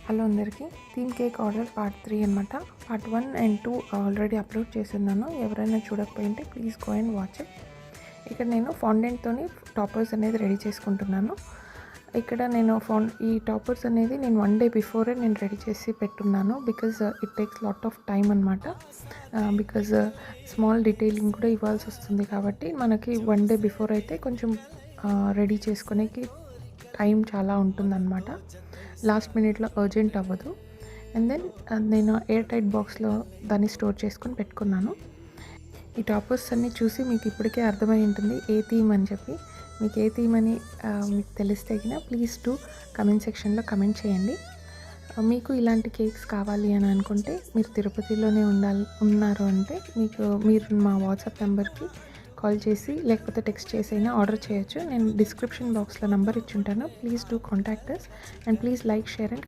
Hello అందరికీ. Theme cake order part 3 అనమాట. Part 1 and 2 already upload చేస్తున్నాను. ఎవరైనా చూడకపోయింటే please go and watch it. ఇక్కడ నేను ఫాండెంట్తోని టాపర్స్ అనేది రెడీ చేసుకుంటున్నాను. ఇక్కడ నేను ఈ టాపర్స్ అనేది నేను 1 డే బిఫోరే నేను రెడీ చేసి పెట్టున్నాను. Because it takes lot of time అనమాట. బికాజ్ స్మాల్ డీటెయిలింగ్ కూడా ఇవ్వాల్సి వస్తుంది కాబట్టి మనకి 1 డే బిఫోర్ అయితే కొంచెం రెడీ చేసుకునేకి టైం చాలా ఉంటుందన్నమాట. లాస్ట్ మినిట్లో అర్జెంట్ అవ్వదు. అండ్ దెన్ నేను ఎయిర్ టైట్ బాక్స్లో దాన్ని స్టోర్ చేసుకొని పెట్టుకున్నాను. ఈ టాపర్స్ అన్నీ చూసి మీకు ఇప్పటికే అర్థమై ఉంటుంది ఏ థీమ్ అని చెప్పి. మీకు ఏ థీమ్ అని మీకు తెలిస్తే కినా ప్లీజ్ టు కమెంట్ సెక్షన్లో కమెంట్ చేయండి. మీకు ఇలాంటి కేక్స్ కావాలి అని అనుకుంటే మీరు తిరుపతిలోనే ఉన్నారు అంటే మీరు మా వాట్సాప్ నెంబర్కి కాల్ చేసి లేకపోతే టెక్స్ట్ చేసి అయినా ఆర్డర్ చేయొచ్చు. నేను డిస్క్రిప్షన్ బాక్స్లో నెంబర్ ఇచ్చుంటాను. Please do contact us and please like, share and